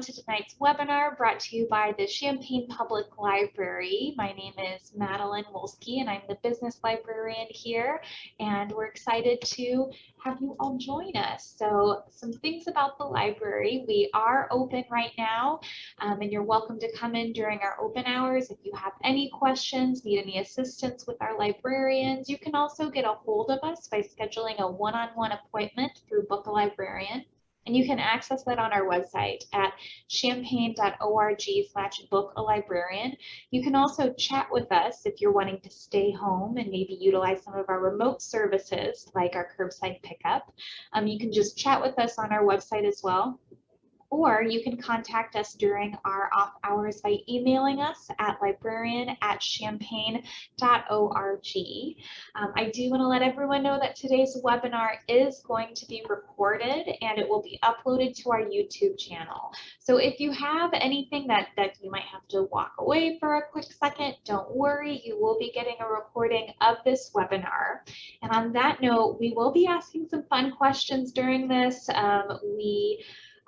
To tonight's webinar brought to you by the Champaign Public Library. My name is Madeline Wolski and I'm the business librarian here, and we're excited to have you all join us. So some things about the library: we are open right now, and you're welcome to come in during our open hours. If you have any questions, need any assistance with our librarians, you can also get a hold of us by scheduling a one-on-one appointment through Book a Librarian. And you can access that on our website at champaign.org/bookalibrarian. You can also chat with us if you're wanting to stay home and maybe utilize some of our remote services like our curbside pickup. You can just chat with us on our website as well. Or you can contact us during our off hours by emailing us at librarian@champaign.org. I do want to let everyone know that today's webinar is going to be recorded and it will be uploaded to our YouTube channel. So if you have anything that you might have to walk away for a quick second, don't worry, you will be getting a recording of this webinar. And on that note, we will be asking some fun questions during this. We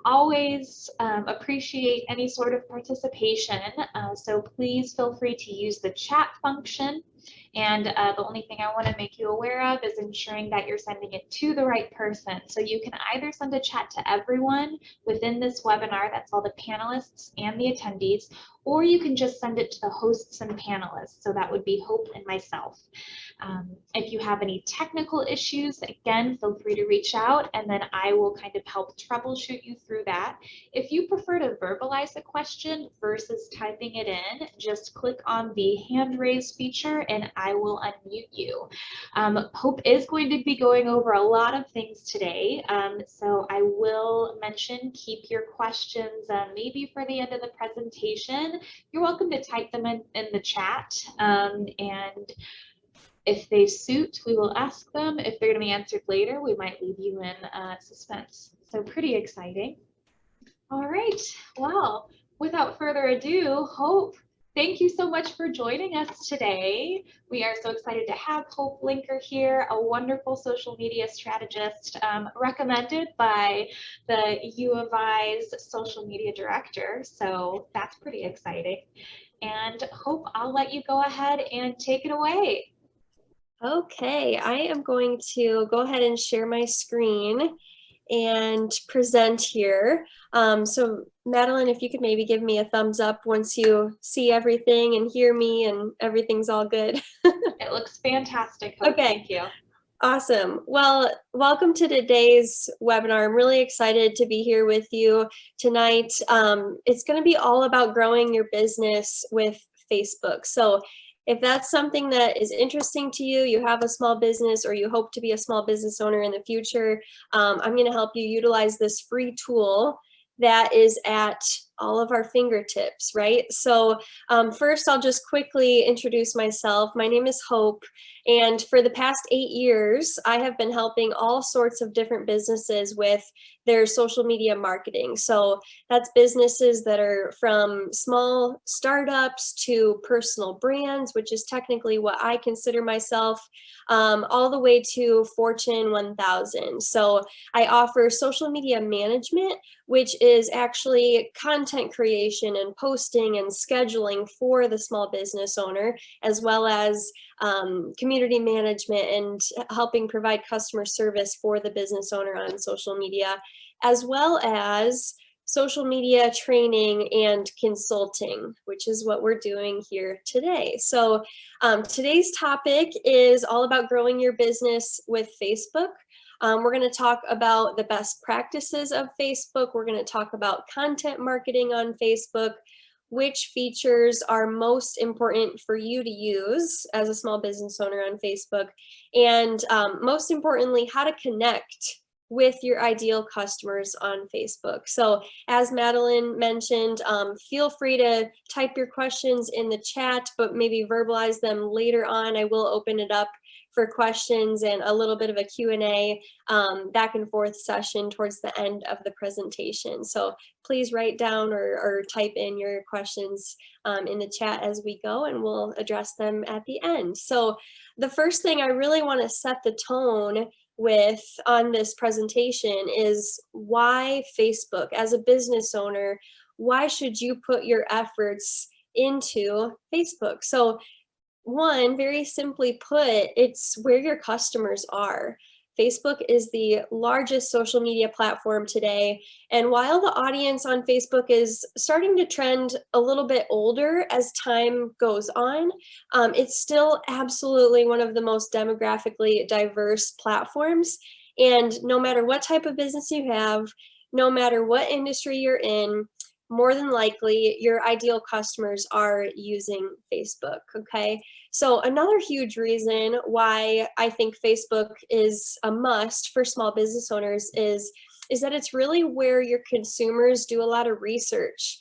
always appreciate any sort of participation, so please feel free to use the chat function. And the only thing I want to make you aware of is ensuring that you're sending it to the right person. So you can either send a chat to everyone within this webinar, that's all the panelists and the attendees, or you can just send it to the hosts and panelists. So that would be Hope and myself. If you have any technical issues, again, feel free to reach out and then I will kind of help troubleshoot you through that. If you prefer to verbalize a question versus typing it in, just click on the hand raise feature and I will unmute you. Hope is going to be going over a lot of things today, so I will mention keep your questions maybe for the end of the presentation. You're welcome to type them in the chat, and if they suit, we will ask them. If they're going to be answered later, we might leave you in suspense. So pretty exciting. All right, well, without further ado, Hope, thank you so much for joining us today. We are so excited to have Hope Linker here, a wonderful social media strategist recommended by the U of I's social media director. So that's pretty exciting. And Hope, I'll let you go ahead and take it away. Okay, I am going to go ahead and share my screen and present here. So Madeline, if you could maybe give me a thumbs up once you see everything and hear me and everything's all good. It looks fantastic. Hope. Okay. Thank you. Awesome. Well, welcome to today's webinar. I'm really excited to be here with you tonight. It's going to be all about growing your business with Facebook. So if that's something that is interesting to you, you have a small business or you hope to be a small business owner in the future, I'm going to help you utilize this free tool that is at all of our fingertips, right? So first, I'll just quickly introduce myself. My name is Hope, and for the past 8 years, I have been helping all sorts of different businesses with their social media marketing. So that's businesses that are from small startups to personal brands, which is technically what I consider myself, all the way to Fortune 1000. So I offer social media management, which is actually content creation and posting and scheduling for the small business owner, as well as community management and helping provide customer service for the business owner on social media, as well as social media training and consulting, which is what we're doing here today. So today's topic is all about growing your business with Facebook. We're going to talk about the best practices of Facebook. We're going to talk about content marketing on Facebook, which features are most important for you to use as a small business owner on Facebook, and most importantly, how to connect with your ideal customers on Facebook. So as Madeline mentioned, feel free to type your questions in the chat, but maybe verbalize them later on. I will open it up for questions and a little bit of a Q&A back and forth session towards the end of the presentation. So please write down or type in your questions in the chat as we go, and we'll address them at the end. So the first thing, I really want to set the tone with on this presentation is why Facebook. As a business owner, why should you put your efforts into Facebook? So one, very simply put, it's where your customers are. Facebook is the largest social media platform today. And while the audience on Facebook is starting to trend a little bit older as time goes on, it's still absolutely one of the most demographically diverse platforms. And no matter what type of business you have, no matter what industry you're in, more than likely your ideal customers are using Facebook, okay? So another huge reason why I think Facebook is a must for small business owners is that it's really where your consumers do a lot of research.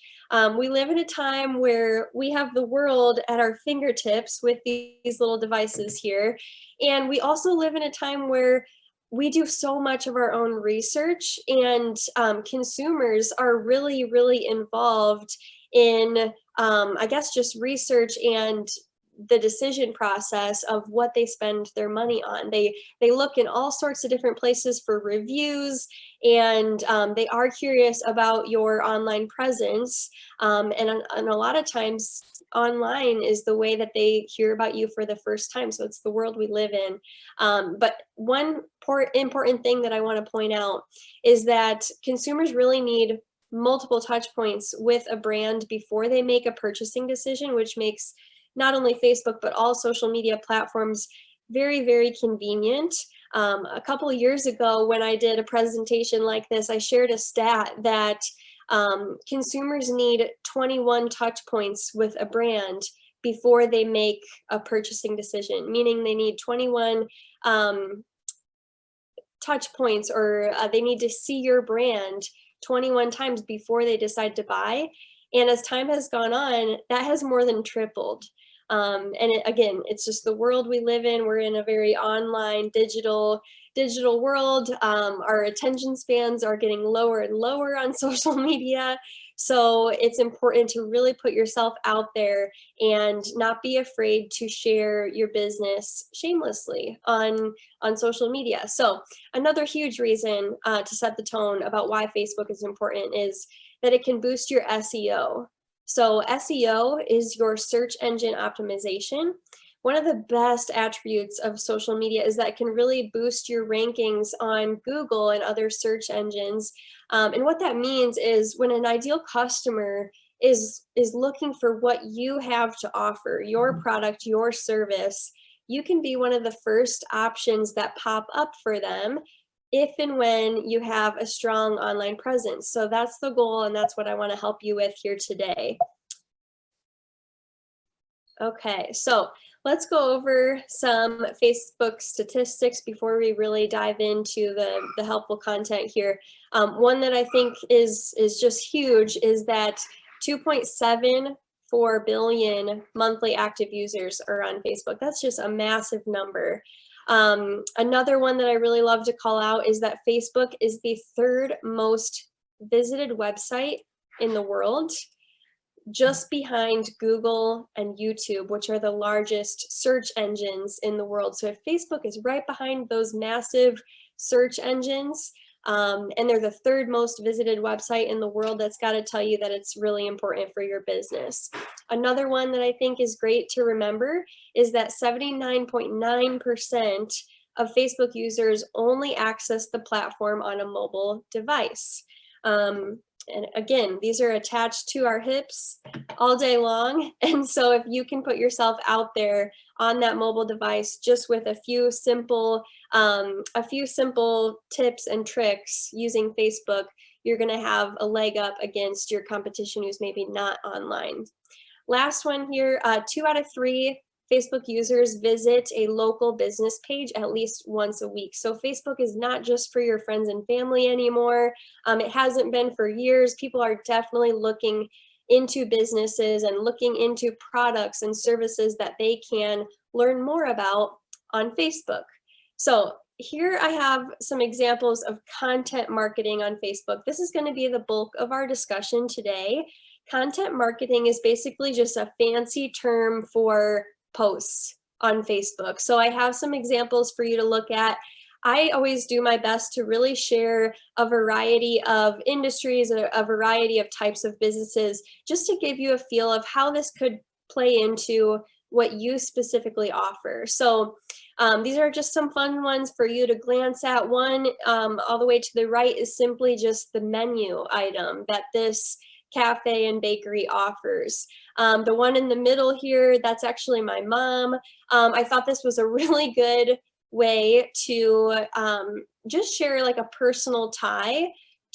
We live in a time where we have the world at our fingertips with these little devices here. And we also live in a time where we do so much of our own research, and consumers are really, really involved in, I guess, just research and the decision process of what they spend their money on. They look in all sorts of different places for reviews, and they are curious about your online presence. And a lot of times online is the way that they hear about you for the first time. So it's the world we live in. But one important thing that I want to point out is that consumers really need multiple touch points with a brand before they make a purchasing decision, which makes not only Facebook, but all social media platforms very, very convenient. A couple of years ago, when I did a presentation like this, I shared a stat that consumers need 21 touch points with a brand before they make a purchasing decision, meaning they need 21 touch points, or they need to see your brand 21 times before they decide to buy. And as time has gone on, that has more than tripled. And again, it's just the world we live in. We're in a very online, digital world. Our attention spans are getting lower and lower on social media. So it's important to really put yourself out there and not be afraid to share your business shamelessly on social media. So another huge reason to set the tone about why Facebook is important is that it can boost your SEO. So SEO is your search engine optimization. One of the best attributes of social media is that it can really boost your rankings on Google and other search engines. And what that means is when an ideal customer is looking for what you have to offer, your product, your service, you can be one of the first options that pop up for them if and when you have a strong online presence. So that's the goal, and that's what I want to help you with here today. Okay, so let's go over some Facebook statistics before we really dive into the helpful content here. One that I think is just huge is that 2.74 billion monthly active users are on Facebook. That's just a massive number. Another one that I really love to call out is that Facebook is the third most visited website in the world, just behind Google and YouTube, which are the largest search engines in the world. So if Facebook is right behind those massive search engines, and they're the third most visited website in the world, that's got to tell you that it's really important for your business. Another one that I think is great to remember is that 79.9% of Facebook users only access the platform on a mobile device. And again, these are attached to our hips all day long. And so if you can put yourself out there on that mobile device just with a few simple tips and tricks using Facebook, you're going to have a leg up against your competition who's maybe not online. Last one here, 2 out of 3 Facebook users visit a local business page at least once a week. So Facebook is not just for your friends and family anymore. It hasn't been for years. People are definitely looking into businesses and looking into products and services that they can learn more about on Facebook. So here I have some examples of content marketing on Facebook. This is going to be the bulk of our discussion today. Content marketing is basically just a fancy term for posts on Facebook. So I have some examples for you to look at. I always do my best to really share a variety of industries, a variety of types of businesses, just to give you a feel of how this could play into what you specifically offer. So these are just some fun ones for you to glance at. One all the way to the right is simply just the menu item that this cafe and bakery offers. The one in the middle here, that's actually my mom. I thought this was a really good way to just share like a personal tie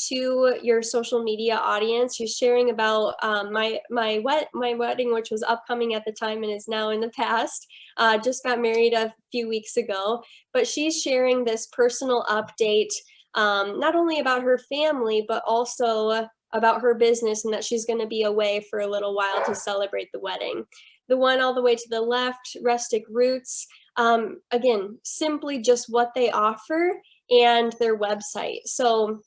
to your social media audience. She's sharing about my wedding, which was upcoming at the time and is now in the past. Just got married a few weeks ago, but she's sharing this personal update, not only about her family, but also about her business, and that she's going to be away for a little while to celebrate the wedding. The one all the way to the left, Rustic Roots, again, simply just what they offer and their website. So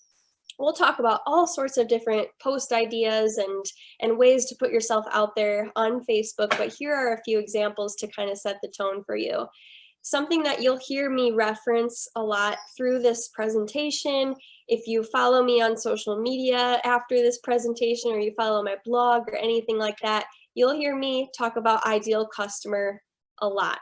we'll talk about all sorts of different post ideas and ways to put yourself out there on Facebook, but here are a few examples to kind of set the tone for you. Something that you'll hear me reference a lot through this presentation, if you follow me on social media after this presentation, or you follow my blog or anything like that, you'll hear me talk about ideal customer a lot.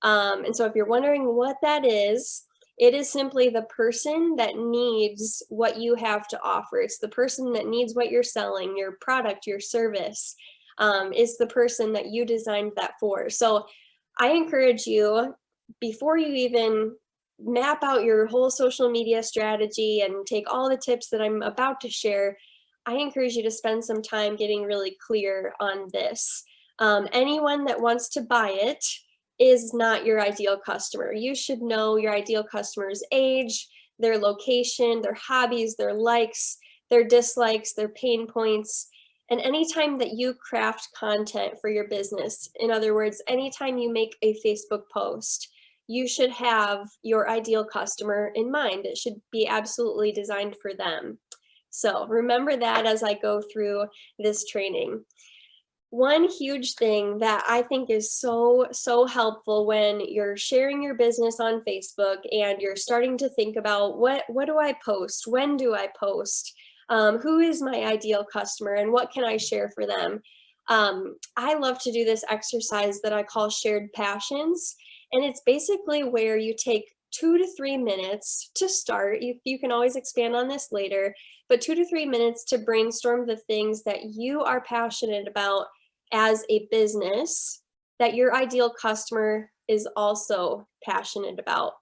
And so if you're wondering what that is, it is simply the person that needs what you have to offer. It's the person that needs what you're selling, your product, your service, is the person that you designed that for. So I encourage you, before you even map out your whole social media strategy and take all the tips that I'm about to share, I encourage you to spend some time getting really clear on this. Anyone that wants to buy it is not your ideal customer. You should know your ideal customer's age, their location, their hobbies, their likes, their dislikes, their pain points. And anytime that you craft content for your business, in other words, anytime you make a Facebook post, you should have your ideal customer in mind. It should be absolutely designed for them. So remember that as I go through this training. One huge thing that I think is so helpful when you're sharing your business on Facebook and you're starting to think about what do I post? When do I post? Who is my ideal customer and what can I share for them? I love to do this exercise that I call shared passions. And it's basically where you take 2 to 3 minutes to start. You can always expand on this later, but 2 to 3 minutes to brainstorm the things that you are passionate about as a business that your ideal customer is also passionate about.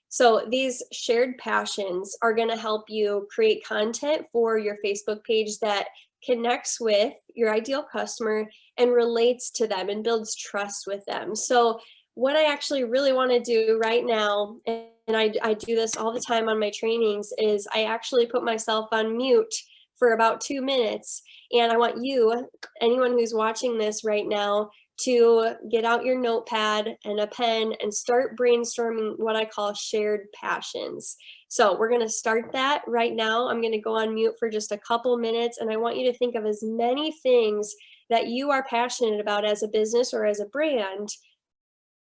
So these shared passions are going to help you create content for your Facebook page that connects with your ideal customer and relates to them and builds trust with them. So what I actually really want to do right now, and I do this all the time on my trainings, is I actually put myself on mute for about 2 minutes. And I want you, anyone who's watching this right now, to get out your notepad and a pen and start brainstorming what I call shared passions. So we're going to start that right now. I'm going to go on mute for just a couple minutes, and I want you to think of as many things that you are passionate about as a business or as a brand,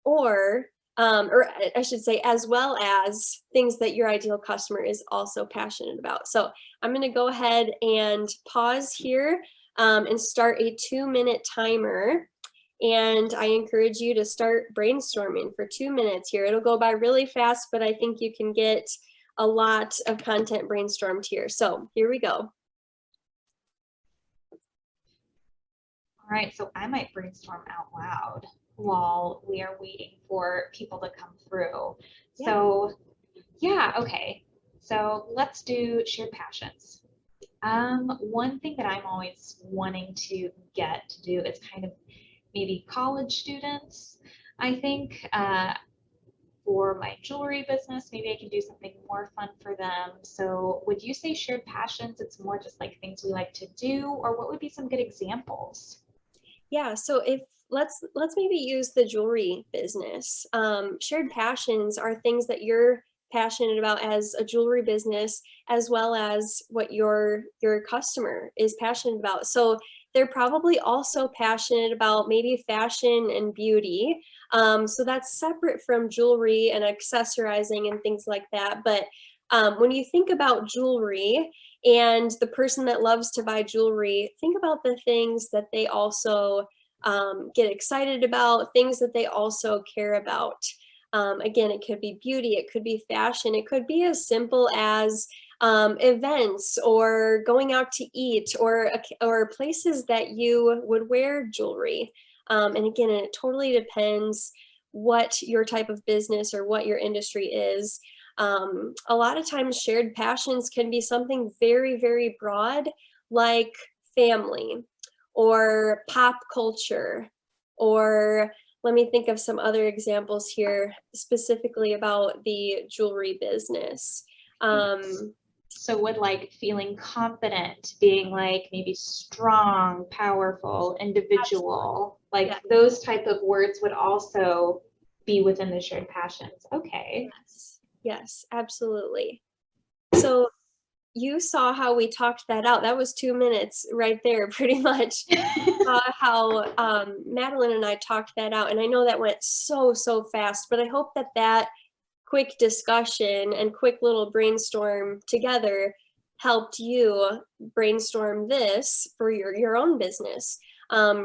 or I should say, as well as things that your ideal customer is also passionate about. So I'm going to go ahead and pause here and start a 2-minute timer. And I encourage you to start brainstorming for 2 minutes here. It'll go by really fast, but I think you can get a lot of content brainstormed here. So here we go. All right, so I might brainstorm out loud while we are waiting for people to come through. Yeah. So yeah, okay. So let's do shared passions. One thing that I'm always wanting to get to do is kind of maybe college students. I think for my jewelry business, maybe I can do something more fun for them. So would you say shared passions, it's more just like things we like to do, or what would be some good examples? Yeah, so if let's maybe use the jewelry business. Shared passions are things that you're passionate about as a jewelry business, as well as what your customer is passionate about. So they're probably also passionate about maybe fashion and beauty. So that's separate from jewelry and accessorizing and things like that. But when you think about jewelry and the person that loves to buy jewelry, think about the things that they also get excited about, things that they also care about. Again, it could be beauty, it could be fashion, it could be as simple as events or going out to eat or places that you would wear jewelry. And again, it totally depends what your type of business or what your industry is. A lot of times shared passions can be something very, very broad, like family or pop culture, or let me think of some other examples here specifically about the jewelry business. So would like feeling confident, being like maybe strong, powerful, individual, like Yeah. those type of words would also be within the shared passions. Okay. Yes, yes, absolutely. So you saw how we talked that out. That was 2 minutes right there, pretty much. How Madeline and I talked that out. And I know that went so, so fast, but I hope that that quick discussion and quick little brainstorm together helped you brainstorm this for your own business.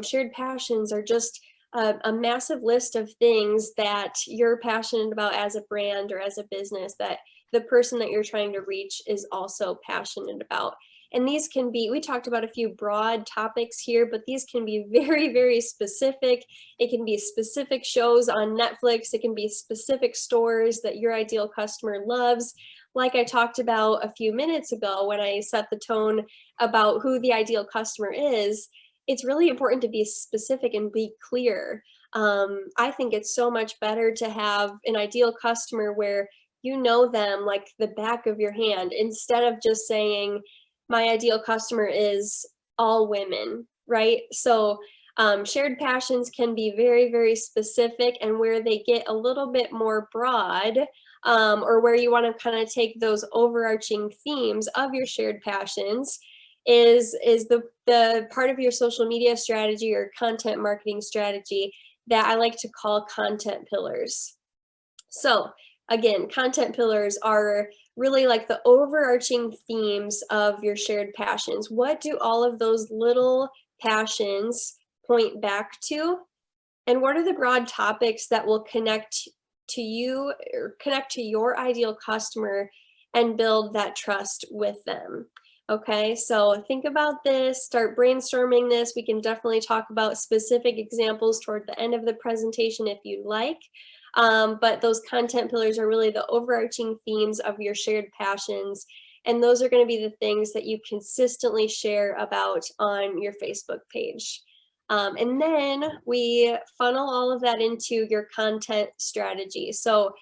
Shared passions are just a massive list of things that you're passionate about as a brand or as a business that the person that you're trying to reach is also passionate about. And these can be, we talked about a few broad topics here, but these can be very, very specific. It can be specific shows on Netflix. It can be specific stores that your ideal customer loves. Like I talked about a few minutes ago when I set the tone about who the ideal customer is, it's really important to be specific and be clear. I think it's so much better to have an ideal customer where you know them like the back of your hand, instead of just saying, my ideal customer is all women, right? So shared passions can be very, very specific, and where they get a little bit more broad, or where you want to kind of take those overarching themes of your shared passions is the part of your social media strategy or content marketing strategy that I like to call content pillars. So again, content pillars are really like the overarching themes of your shared passions. What do all of those little passions point back to? And what are the broad topics that will connect to you or connect to your ideal customer and build that trust with them? Okay, so think about this, start brainstorming this. We can definitely talk about specific examples toward the end of the presentation if you'd like. But those content pillars are really the overarching themes of your shared passions. And those are going to be the things that you consistently share about on your Facebook page. And then we funnel all of that into your content strategy. So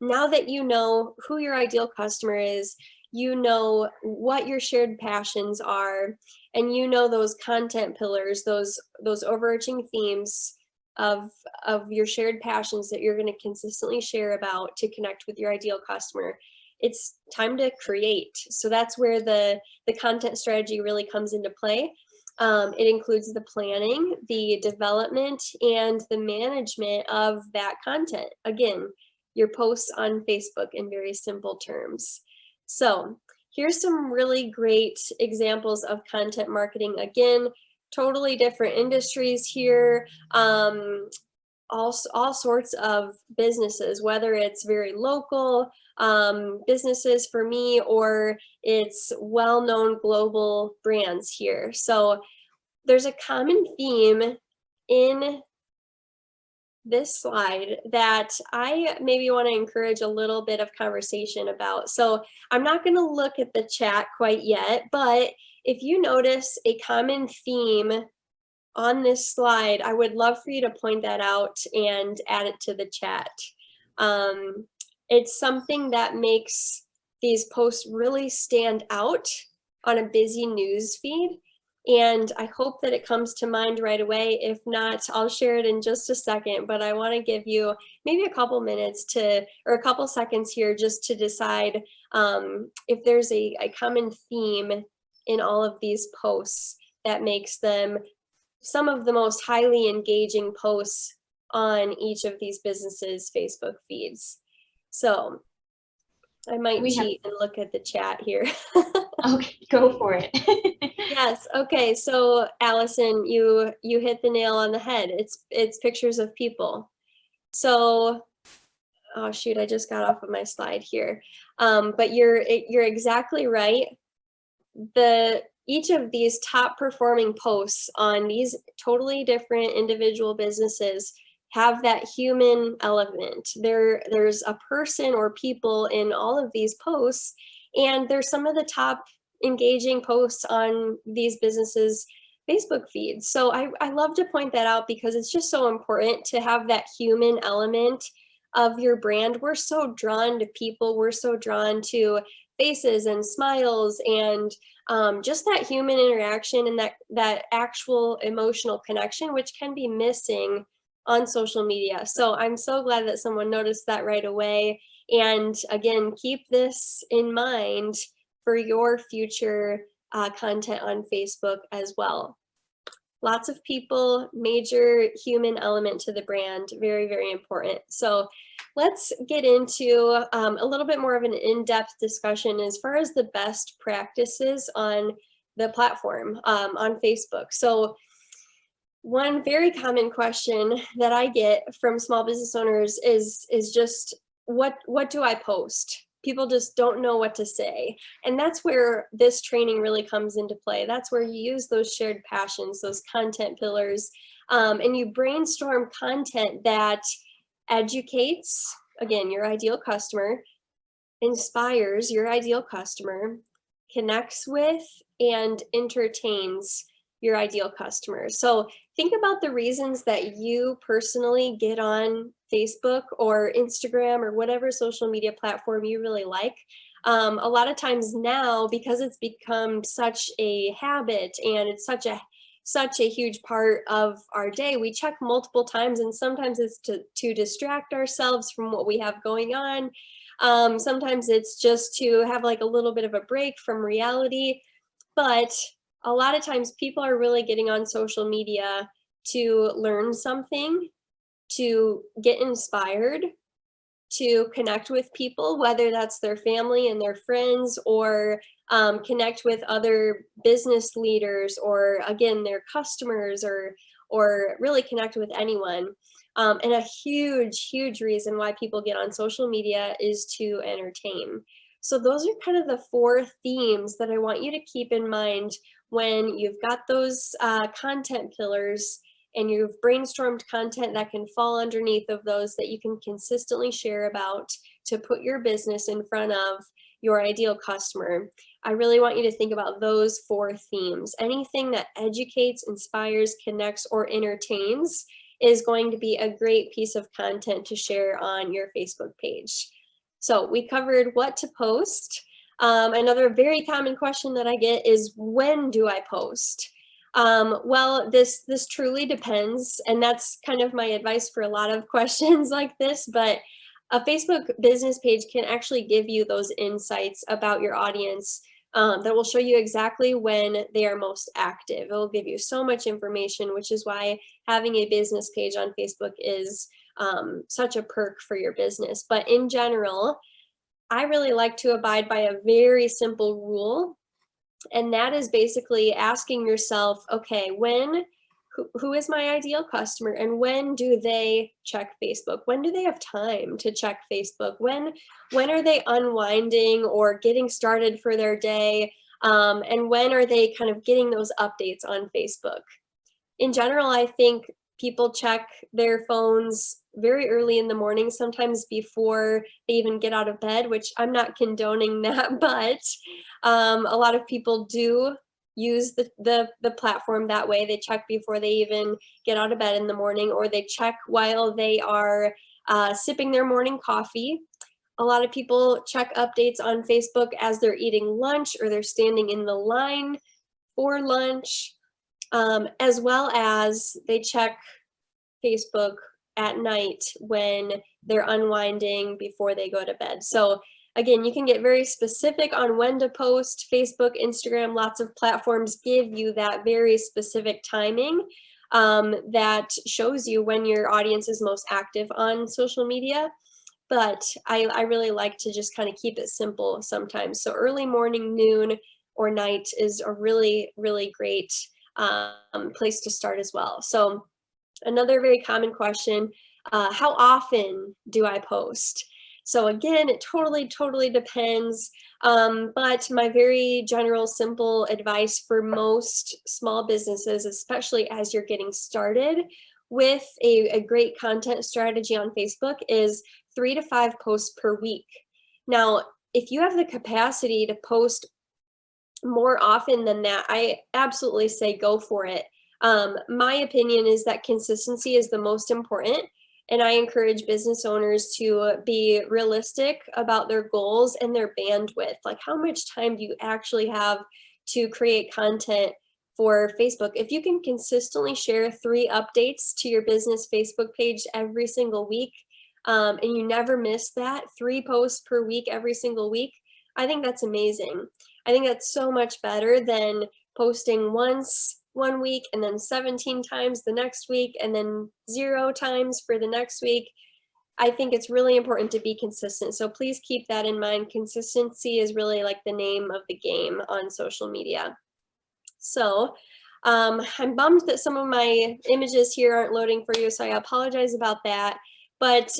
now that you know who your ideal customer is, you know what your shared passions are, and you know those content pillars, those overarching themes of your shared passions that you're going to consistently share about to connect with your ideal customer, it's time to create. So that's where the content strategy really comes into play. It includes the planning, the development, and the management of that content. Again, your posts on Facebook in very simple terms. So here's some really great examples of content marketing. Again, totally different industries here. All sorts of businesses, whether it's very local businesses for me, or it's well-known global brands here. So there's a common theme in this slide that I maybe want to encourage a little bit of conversation about. So I'm not going to look at the chat quite yet, but if you notice a common theme on this slide, I would love for you to point that out and add it to the chat. It's something that makes these posts really stand out on a busy news feed. And I hope that it comes to mind right away. If not, I'll share it in just a second, but I want to give you maybe a couple minutes or a couple seconds here just to decide if there's a common theme in all of these posts that makes them some of the most highly engaging posts on each of these businesses' Facebook feeds. So I might cheat and look at the chat here. Okay, go for it. Yes. Okay. So Allison, you hit the nail on the head. It's pictures of people. So, oh shoot, I just got off of my slide here. But you're exactly right. Each of these top performing posts on these totally different individual businesses have that human element. There's a person or people in all of these posts, and there's some of the top engaging posts on these businesses' Facebook feeds. So I love to point that out because it's just so important to have that human element of your brand. We're so drawn to people. We're so drawn to faces and smiles and just that human interaction and that actual emotional connection, which can be missing on social media. So I'm so glad that someone noticed that right away. And again, keep this in mind for your future content on Facebook as well. Lots of people, major human element to the brand, very, very important. So let's get into a little bit more of an in-depth discussion as far as the best practices on the platform on Facebook. So one very common question that I get from small business owners is just, what do I post? People just don't know what to say. And that's where this training really comes into play. That's where you use those shared passions, those content pillars, and you brainstorm content that educates, again, your ideal customer, inspires your ideal customer, connects with, and entertains your ideal customer. So think about the reasons that you personally get on Facebook or Instagram or whatever social media platform you really like. A lot of times now, because it's become such a habit and it's such a huge part of our day, we check multiple times, and sometimes it's to distract ourselves from what we have going on. Sometimes it's just to have like a little bit of a break from reality. But a lot of times people are really getting on social media to learn something, to get inspired, to connect with people, whether that's their family and their friends, or connect with other business leaders, or again, their customers, or really connect with anyone. And a huge, huge reason why people get on social media is to entertain. So those are kind of the 4 themes that I want you to keep in mind when you've got those content pillars and you've brainstormed content that can fall underneath of those that you can consistently share about to put your business in front of your ideal customer. I really want you to think about those 4 themes. Anything that educates, inspires, connects, or entertains is going to be a great piece of content to share on your Facebook page. So we covered what to post. Another very common question that I get is, when do I post? Well, this truly depends, and that's kind of my advice for a lot of questions like this, but a Facebook business page can actually give you those insights about your audience that will show you exactly when they are most active. It will give you so much information, which is why having a business page on Facebook is such a perk for your business. But in general, I really like to abide by a very simple rule, and that is basically asking yourself, okay, who is my ideal customer, and when do they check Facebook? When do they have time to check Facebook? When are they unwinding or getting started for their day? And when are they kind of getting those updates on Facebook? In general, I think people check their phones very early in the morning, sometimes before they even get out of bed, which I'm not condoning that, but a lot of people do use the platform that way. They check before they even get out of bed in the morning, or they check while they are sipping their morning coffee. A lot of people check updates on Facebook as they're eating lunch, or they're standing in the line for lunch, as well as they check Facebook at night when they're unwinding before they go to bed. So again, you can get very specific on when to post. Facebook, Instagram, lots of platforms give you that very specific timing. that shows you when your audience is most active on social media. But I really like to just kind of keep it simple sometimes. So early morning, noon, or night is a really, really great place to start as well. So another very common question, how often do I post? So again, it totally depends. But my very general, simple advice for most small businesses, especially as you're getting started with a great content strategy on Facebook, is 3 to 5 posts per week. Now, if you have the capacity to post more often than that, I absolutely say go for it. My opinion is that consistency is the most important, and I encourage business owners to be realistic about their goals and their bandwidth. Like, how much time do you actually have to create content for Facebook? If you can consistently share 3 updates to your business Facebook page every single week, and you never miss that, 3 posts per week every single week, I think that's amazing. I think that's so much better than posting once one week and then 17 times the next week and then 0 times for the next week. I think it's really important to be consistent. So please keep that in mind. Consistency is really like the name of the game on social media. So I'm bummed that some of my images here aren't loading for you, so I apologize about that. But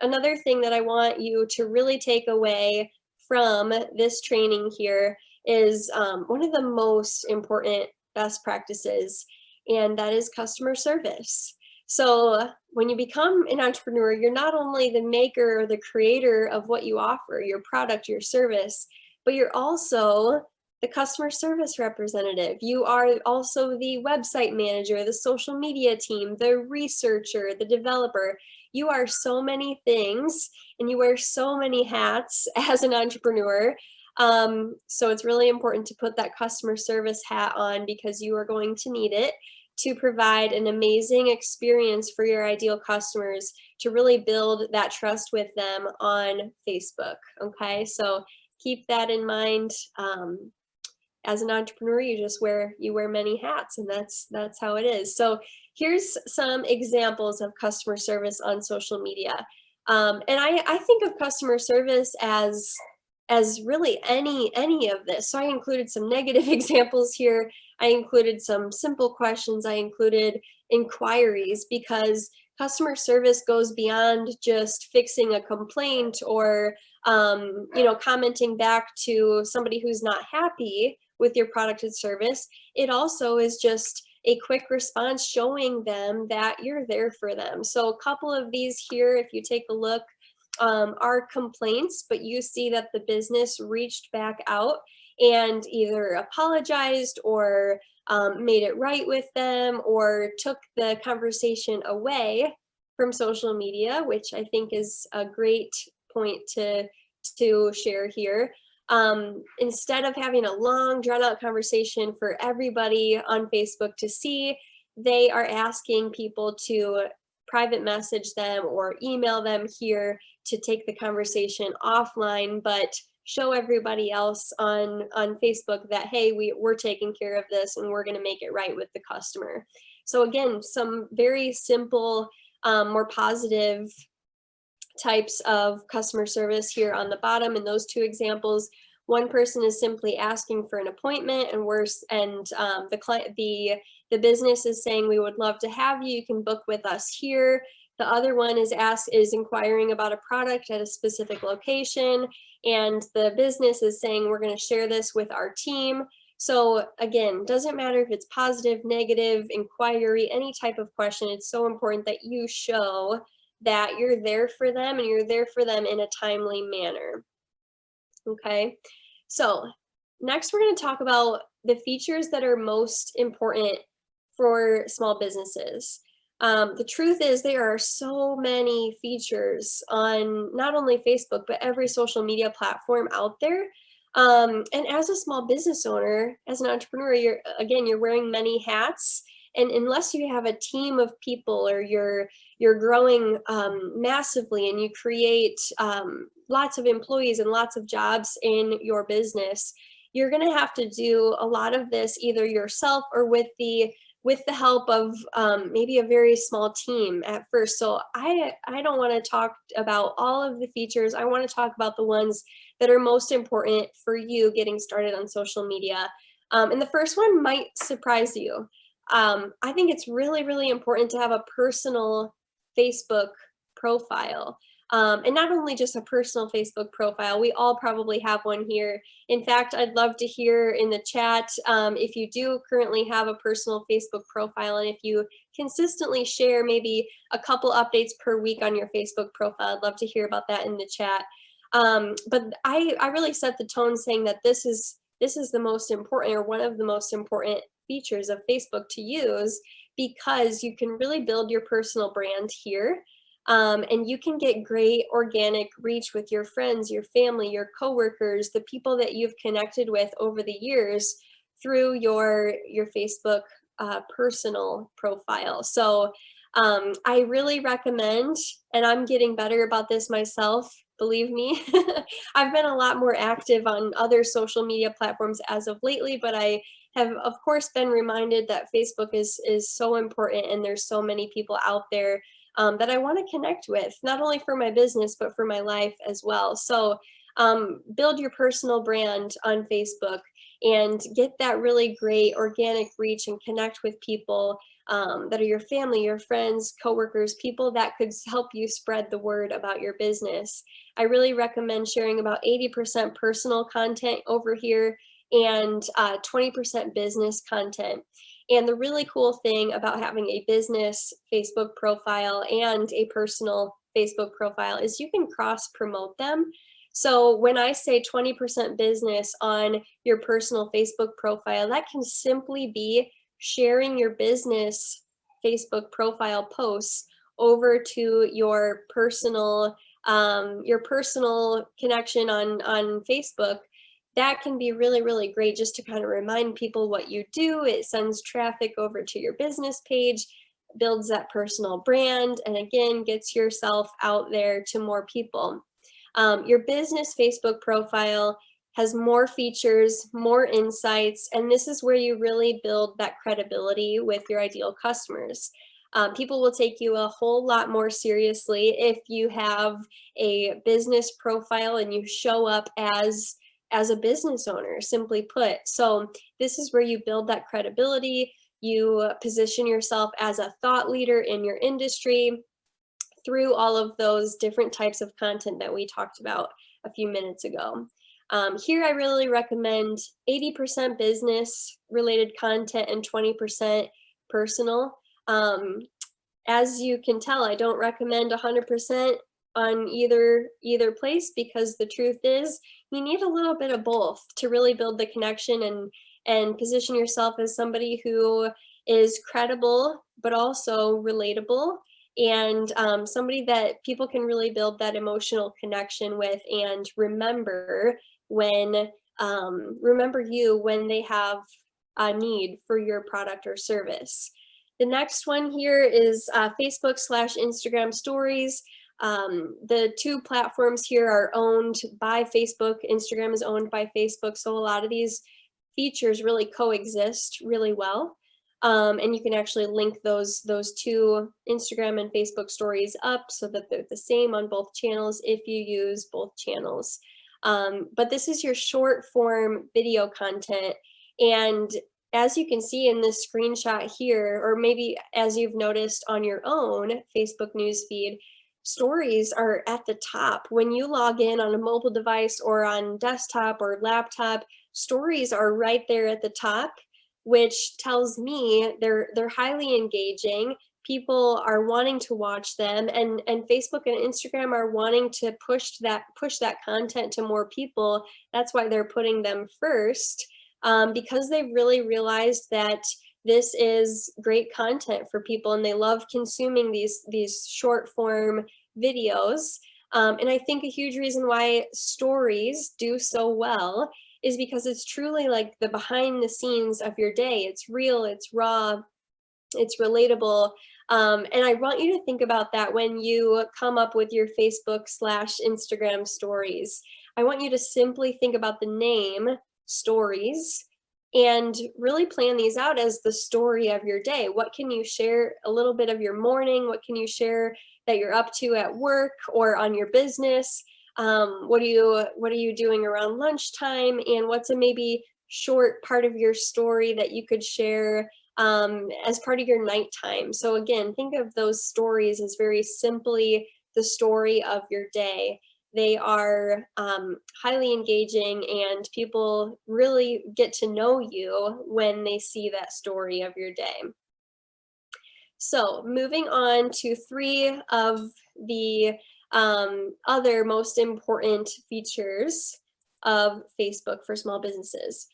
another thing that I want you to really take away from this training here is one of the most important best practices, and that is customer service. So when you become an entrepreneur, you're not only the maker or the creator of what you offer, your product, your service, but you're also the customer service representative. You are also the website manager, the social media team, the researcher, the developer. You are so many things and you wear so many hats as an entrepreneur. So it's really important to put that customer service hat on, because you are going to need it to provide an amazing experience for your ideal customers, to really build that trust with them on Facebook. Okay, so keep that in mind. As an entrepreneur, you wear many hats, and that's how it is. So here's some examples of customer service on social media. And I think of customer service as really any of this. So I included some negative examples here. I included some simple questions. I included inquiries, because customer service goes beyond just fixing a complaint or commenting back to somebody who's not happy with your product and service. It also is just a quick response showing them that you're there for them. So a couple of these here, if you take a look, are complaints, but you see that the business reached back out and either apologized or made it right with them, or took the conversation away from social media, which I think is a great point to share here. Instead of having a long drawn out conversation for everybody on Facebook to see, they are asking people to private message them or email them here to take the conversation offline, but show everybody else on Facebook that, hey, we're taking care of this and we're going to make it right with the customer. So again, some very simple, more positive types of customer service here on the bottom in those 2 examples. One person is simply asking for an appointment, and the business is saying, we would love to have you. You can book with us here. The other one is inquiring about a product at a specific location, and the business is saying, we're going to share this with our team. So again, doesn't matter if it's positive, negative, inquiry, any type of question. It's so important that you show that you're there for them and you're there for them in a timely manner. Okay, so next we're going to talk about the features that are most important for small businesses. The truth is, there are so many features on not only Facebook, but every social media platform out there. And as a small business owner, as an entrepreneur, you're wearing many hats. And unless you have a team of people, or you're growing massively and you create lots of employees and lots of jobs in your business, you're going to have to do a lot of this either yourself or with the with the help of maybe a very small team at first. So I don't want to talk about all of the features. I want to talk about the ones that are most important for you getting started on social media. And the first one might surprise you. I think it's really, really important to have a personal Facebook profile. And not only just a personal Facebook profile, we all probably have one here. In fact, I'd love to hear in the chat if you do currently have a personal Facebook profile, and if you consistently share maybe a couple updates per week on your Facebook profile. I'd love to hear about that in the chat. But I really set the tone saying that this is the most important, or one of the most important features of Facebook to use, because you can really build your personal brand here. And you can get great organic reach with your friends, your family, your coworkers, the people that you've connected with over the years through your Facebook personal profile. So I really recommend, and I'm getting better about this myself, believe me. I've been a lot more active on other social media platforms as of lately, but I have of course been reminded that Facebook is so important, and there's so many people out there that I want to connect with, not only for my business, but for my life as well. So build your personal brand on Facebook and get that really great organic reach and connect with people that are your family, your friends, coworkers, people that could help you spread the word about your business. I really recommend sharing about 80% personal content over here and 20% business content. And the really cool thing about having a business Facebook profile and a personal Facebook profile is you can cross promote them. So when I say 20% business on your personal Facebook profile, that can simply be sharing your business Facebook profile posts over to your personal connection on Facebook. That can be really, really great just to kind of remind people what you do. It sends traffic over to your business page, builds that personal brand, and again, gets yourself out there to more people. Your business Facebook profile has more features, more insights, and this is where you really build that credibility with your ideal customers. People will take you a whole lot more seriously if you have a business profile and you show up as a business owner, simply put. So this is where you build that credibility. You position yourself as a thought leader in your industry through all of those different types of content that we talked about a few minutes ago. Here I really recommend 80% business related content and 20% personal. As you can tell, I don't recommend 100% on either place, because the truth is you need a little bit of both to really build the connection and position yourself as somebody who is credible but also relatable, and somebody that people can really build that emotional connection with and remember you when they have a need for your product or service. The next one here is Facebook/Instagram stories. The two platforms here are owned by Facebook. Instagram is owned by Facebook, so a lot of these features really coexist really well. And you can actually link those two Instagram and Facebook stories up so that they're the same on both channels if you use both channels. But this is your short form video content, and as you can see in this screenshot here, or maybe as you've noticed on your own Facebook newsfeed, stories are at the top. When you log in on a mobile device or on desktop or laptop, stories are right there at the top, which tells me they're highly engaging. People are wanting to watch them, and Facebook and Instagram are wanting to push that content to more people. That's why they're putting them first. Because they've really realized that this is great content for people, and they love consuming these short form videos. And I think a huge reason why stories do so well is because it's truly like the behind the scenes of your day. It's real, it's raw, it's relatable. And I want you to think about that when you come up with your Facebook/Instagram stories. I want you to simply think about the name stories and really plan these out as the story of your day. What can you share a little bit of your morning? What can you share that you're up to at work or on your business? What are you doing around lunchtime? And what's a maybe short part of your story that you could share as part of your nighttime? So again, think of those stories as very simply the story of your day. They are highly engaging, and people really get to know you when they see that story of your day. So moving on to 3 of the other most important features of Facebook for small businesses.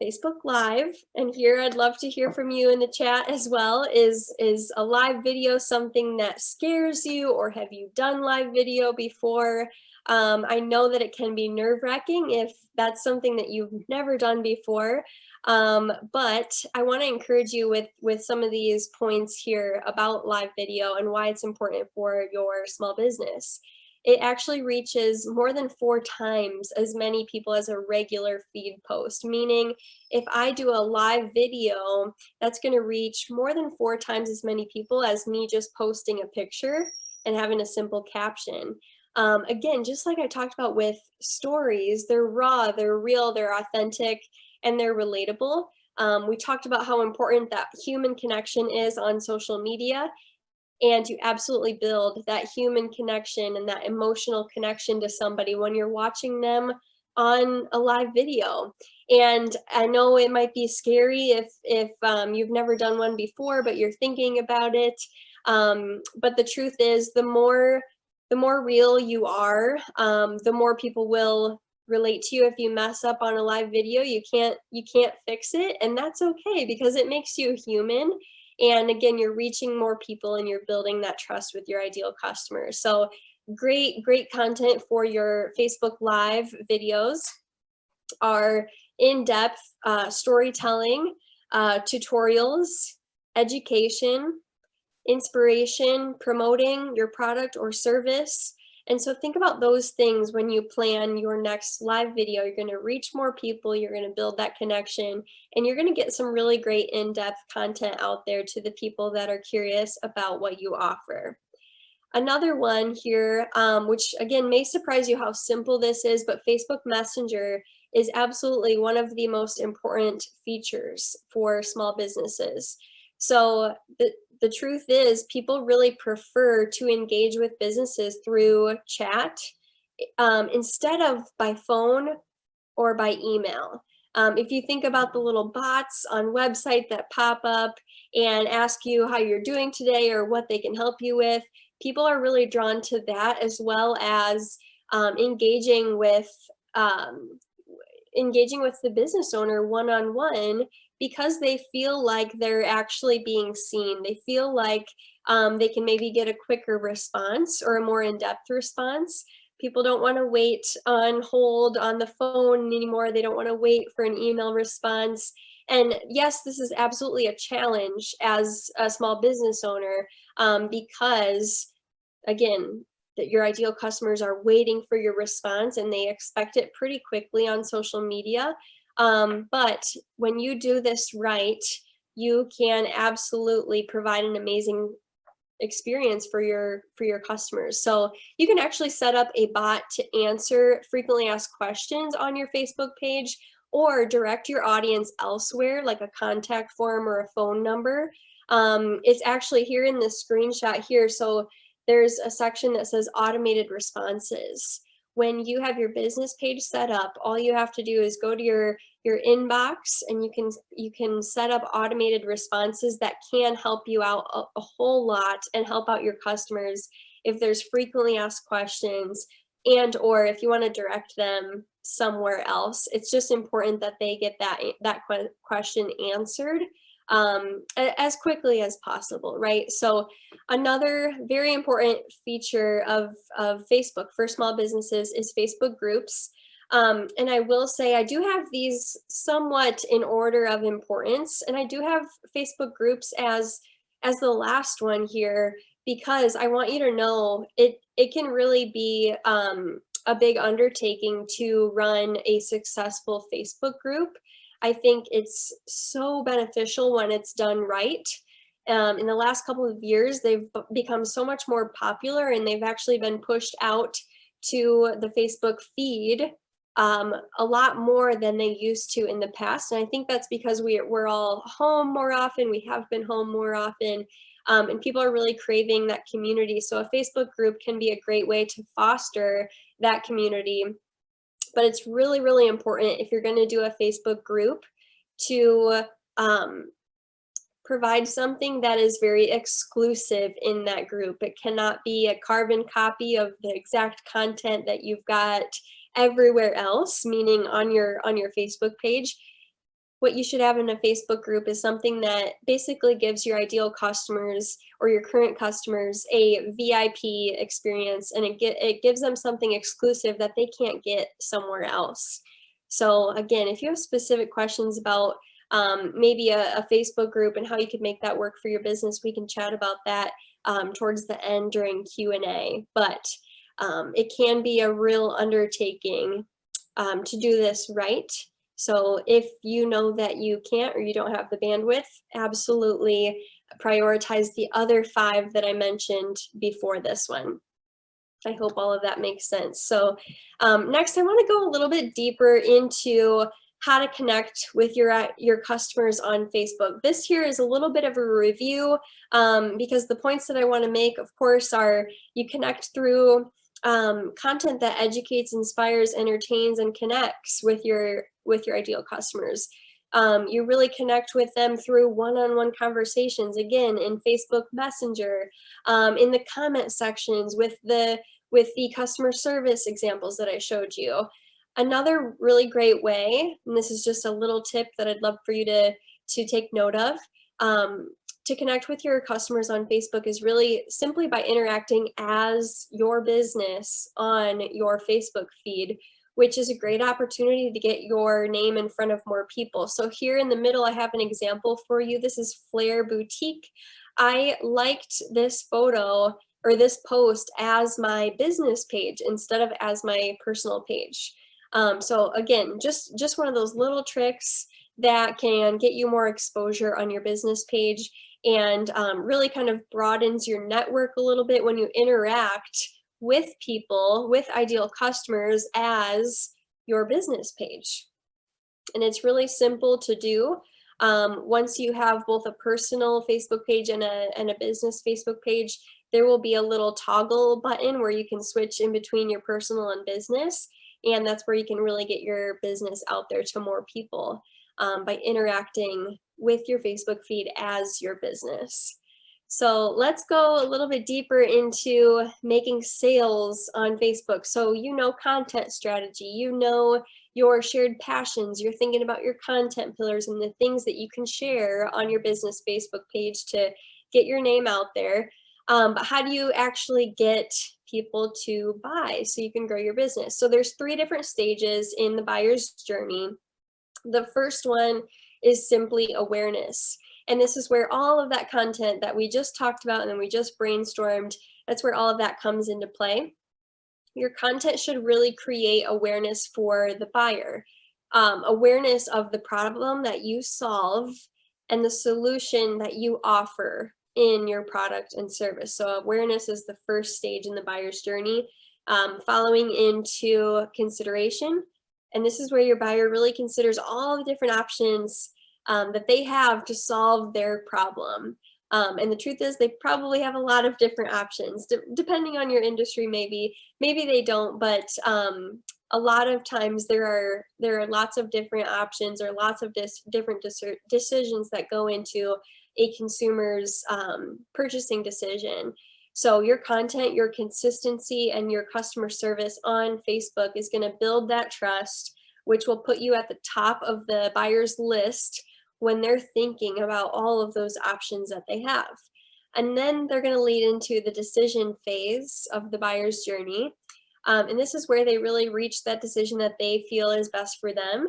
Facebook Live, and here I'd love to hear from you in the chat as well. Is a live video something that scares you, or have you done live video before? I know that it can be nerve-wracking if that's something that you've never done before, but I want to encourage you with some of these points here about live video and why it's important for your small business. It actually reaches more than 4 times as many people as a regular feed post, meaning if I do a live video, that's going to reach more than 4 times as many people as me just posting a picture and having a simple caption. Again, just like I talked about with stories, they're raw, they're real, they're authentic, and they're relatable. We talked about how important that human connection is on social media, and you absolutely build that human connection and that emotional connection to somebody when you're watching them on a live video. And I know it might be scary if you've never done one before, but you're thinking about it. But the truth is, the more real you are, the more people will relate to you. If you mess up on a live video, you can't fix it, and that's okay, because it makes you human. And again, you're reaching more people and you're building that trust with your ideal customers. So great content for your Facebook Live videos are in-depth storytelling, tutorials, education, inspiration, promoting your product or service. And so think about those things when you plan your next live video. You're going to reach more people, you're going to build that connection, and you're going to get some really great in-depth content out there to the people that are curious about what you offer. Another one here, which again may surprise you how simple this is, but Facebook Messenger is absolutely one of the most important features for small businesses. So the truth is, people really prefer to engage with businesses through chat instead of by phone or by email. If you think about the little bots on website that pop up and ask you how you're doing today or what they can help you with, people are really drawn to that, as well as engaging with the business owner one-on-one, because they feel like they're actually being seen. They feel like they can maybe get a quicker response or a more in-depth response. People don't want to wait on hold on the phone anymore. They don't want to wait for an email response. And yes, this is absolutely a challenge as a small business owner, because again, that your ideal customers are waiting for your response and they expect it pretty quickly on social media. But when you do this right, you can absolutely provide an amazing experience for your customers. So you can actually set up a bot to answer frequently asked questions on your Facebook page, or direct your audience elsewhere, like a contact form or a phone number. It's actually here in this screenshot here. So there's a section that says automated responses. When you have your business page set up, all you have to do is go to your inbox, and you can set up automated responses that can help you out a whole lot and help out your customers if there's frequently asked questions, and or if you want to direct them somewhere else. It's just important that they get that question answered as quickly as possible, right? So another very important feature of Facebook for small businesses is Facebook groups. And I will say I do have these somewhat in order of importance, and I do have Facebook groups as the last one here, because I want you to know it can really be a big undertaking to run a successful Facebook group. I think it's so beneficial when it's done right. In the last couple of years, they've become so much more popular, and they've actually been pushed out to the Facebook feed a lot more than they used to in the past. And I think that's because we're all home more often. We have been home more often. And people are really craving that community. So a Facebook group can be a great way to foster that community. But it's really, really important if you're going to do a Facebook group to provide something that is very exclusive in that group. It cannot be a carbon copy of the exact content that you've got everywhere else, meaning on your Facebook page. What you should have in a Facebook group is something that basically gives your ideal customers or your current customers a VIP experience, and it gives them something exclusive that they can't get somewhere else. So again, if you have specific questions about maybe a Facebook group and how you could make that work for your business, we can chat about that towards the end during Q&A. But it can be a real undertaking to do this right. So if you know that you can't or you don't have the bandwidth, absolutely prioritize the other 5 that I mentioned before this one. I hope all of that makes sense. So next, I want to go a little bit deeper into how to connect with your customers on Facebook. This here is a little bit of a review because the points that I want to make, of course, are you connect through content that educates, inspires, entertains, and connects with your ideal customers. You really connect with them through one-on-one conversations, again, in Facebook Messenger, in the comment sections with the customer service examples that I showed you. Another really great way, and this is just a little tip that I'd love for you to take note of, to connect with your customers on Facebook is really simply by interacting as your business on your Facebook feed, which is a great opportunity to get your name in front of more people. So here in the middle, I have an example for you. This is Flair Boutique. I liked this photo or this post as my business page instead of as my personal page. So again, just one of those little tricks that can get you more exposure on your business page and really kind of broadens your network a little bit when you interact with people, with ideal customers as your business page. And it's really simple to do. Once you have both a personal Facebook page and a business Facebook page, there will be a little toggle button where you can switch in between your personal and business. And that's where you can really get your business out there to more people by interacting with your Facebook feed as your business. So let's go a little bit deeper into making sales on Facebook. So you know content strategy, you know your shared passions, you're thinking about your content pillars and the things that you can share on your business Facebook page to get your name out there. But how do you actually get people to buy so you can grow your business? So there's 3 different stages in the buyer's journey. The first one is simply awareness. And this is where all of that content that we just talked about and then we just brainstormed, that's where all of that comes into play. Your content should really create awareness for the buyer, awareness of the problem that you solve and the solution that you offer in your product and service. So awareness is the first stage in the buyer's journey, following into consideration. And this is where your buyer really considers all the different options that they have to solve their problem. And the truth is they probably have a lot of different options, depending on your industry, maybe they don't, but a lot of times there are lots of different options or lots of different decisions that go into a consumer's purchasing decision. So your content, your consistency, and your customer service on Facebook is going to build that trust, which will put you at the top of the buyer's list when they're thinking about all of those options that they have. And then they're going to lead into the decision phase of the buyer's journey. And this is where they really reach that decision that they feel is best for them.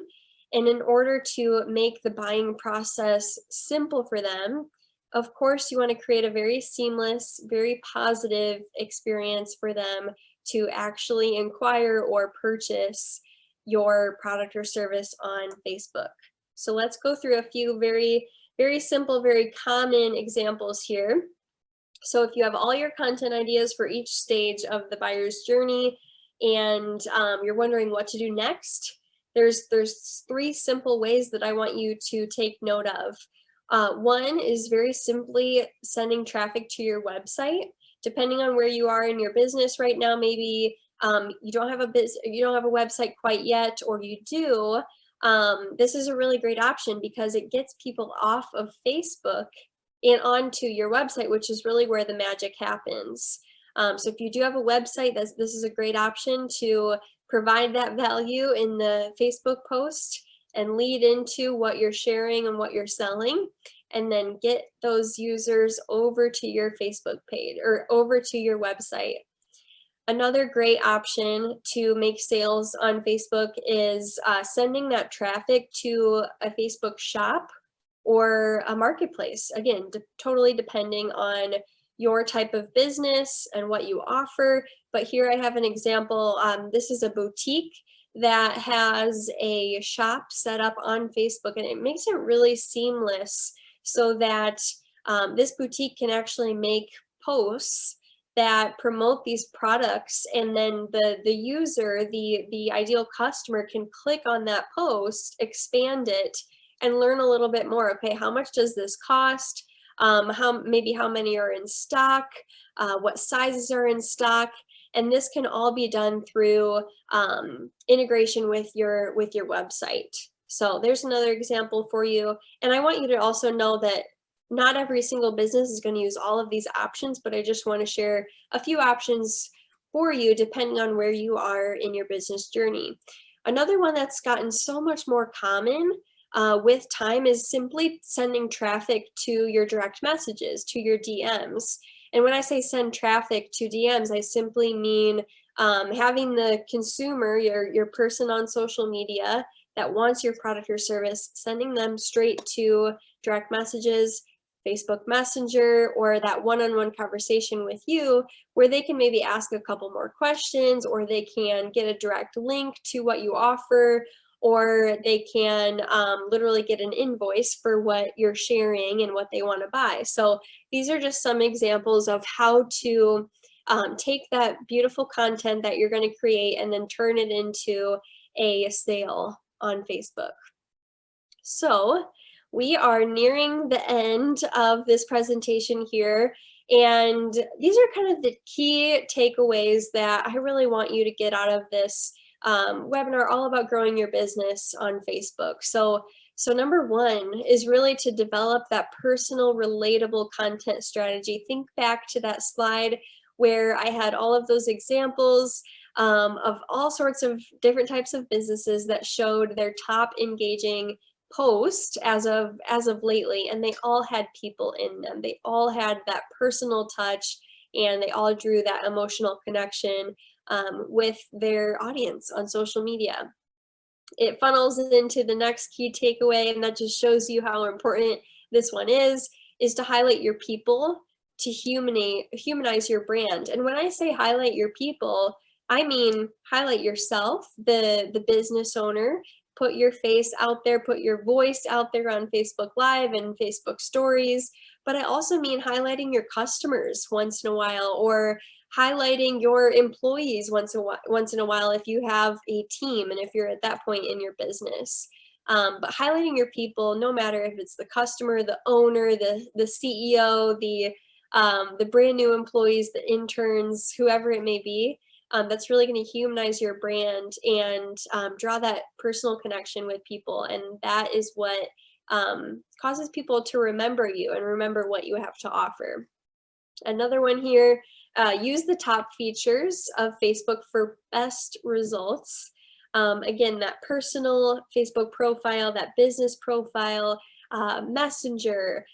And in order to make the buying process simple for them, of course, you want to create a very seamless, very positive experience for them to actually inquire or purchase your product or service on Facebook. So let's go through a few very, very simple, very common examples here. So if you have all your content ideas for each stage of the buyer's journey and you're wondering what to do next, there's 3 simple ways that I want you to take note of. One is very simply sending traffic to your website. Depending on where you are in your business right now, maybe you don't have a website quite yet, or you do. This is a really great option because it gets people off of Facebook and onto your website, which is really where the magic happens. So if you do have a website, this is a great option to provide that value in the Facebook post and lead into what you're sharing and what you're selling, and then get those users over to your Facebook page or over to your website. Another great option to make sales on Facebook is sending that traffic to a Facebook shop or a marketplace. Again, totally depending on your type of business and what you offer. But here I have an example. This is a boutique that has a shop set up on Facebook, and it makes it really seamless so that this boutique can actually make posts that promote these products, and then the user, the ideal customer, can click on that post, expand it, and learn a little bit more. Okay, how much does this cost? How many are in stock? What sizes are in stock? And this can all be done through integration with your website. So there's another example for you. And I want you to also know that not every single business is going to use all of these options, but I just want to share a few options for you depending on where you are in your business journey. Another one that's gotten so much more common with time is simply sending traffic to your direct messages, to your DMs. And when I say send traffic to DMs, I simply mean having the consumer, your person on social media that wants your product or service, sending them straight to direct messages, Facebook Messenger, or that one-on-one conversation with you where they can maybe ask a couple more questions, or they can get a direct link to what you offer, or they can literally get an invoice for what you're sharing and what they want to buy. So these are just some examples of how to take that beautiful content that you're going to create and then turn it into a sale on Facebook. So we are nearing the end of this presentation here, and these are kind of the key takeaways that I really want you to get out of this webinar, all about growing your business on Facebook. So number 1 is really to develop that personal, relatable content strategy. Think back to that slide where I had all of those examples of all sorts of different types of businesses that showed their top engaging post as of lately, and they all had people in them. They all had that personal touch, and they all drew that emotional connection with their audience on social media. It funnels into the next key takeaway, and that just shows you how important this one is to highlight your people, to humanize your brand. And when I say highlight your people, I mean highlight yourself, the business owner. Put your face out there, put your voice out there on Facebook Live and Facebook Stories. But I also mean highlighting your customers once in a while, or highlighting your employees once in a while if you have a team and if you're at that point in your business. But highlighting your people, no matter if it's the customer, the owner, the CEO, the brand new employees, the interns, whoever it may be. That's really going to humanize your brand and draw that personal connection with people. And that is what causes people to remember you and remember what you have to offer. Another one here, use the top features of Facebook for best results. Again, that personal Facebook profile, that business profile, Messenger,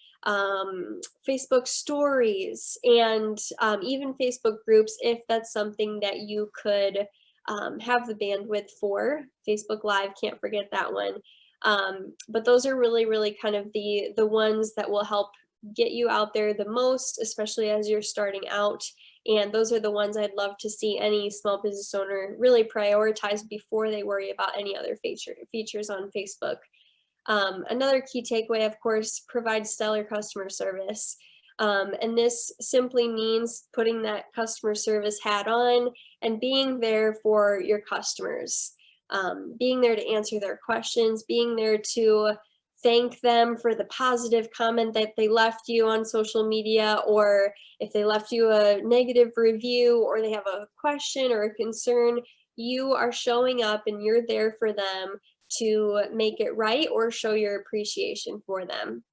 Facebook stories, and even Facebook groups, if that's something that you could have the bandwidth for. Facebook Live, can't forget that one. But those are really kind of the ones that will help get you out there the most, especially as you're starting out. And those are the ones I'd love to see any small business owner really prioritize before they worry about any other features on Facebook. Another key takeaway, of course, provide stellar customer service. And this simply means putting that customer service hat on and being there for your customers, being there to answer their questions, being there to thank them for the positive comment that they left you on social media, or if they left you a negative review or they have a question or a concern, you are showing up and you're there for them to make it right or show your appreciation for them.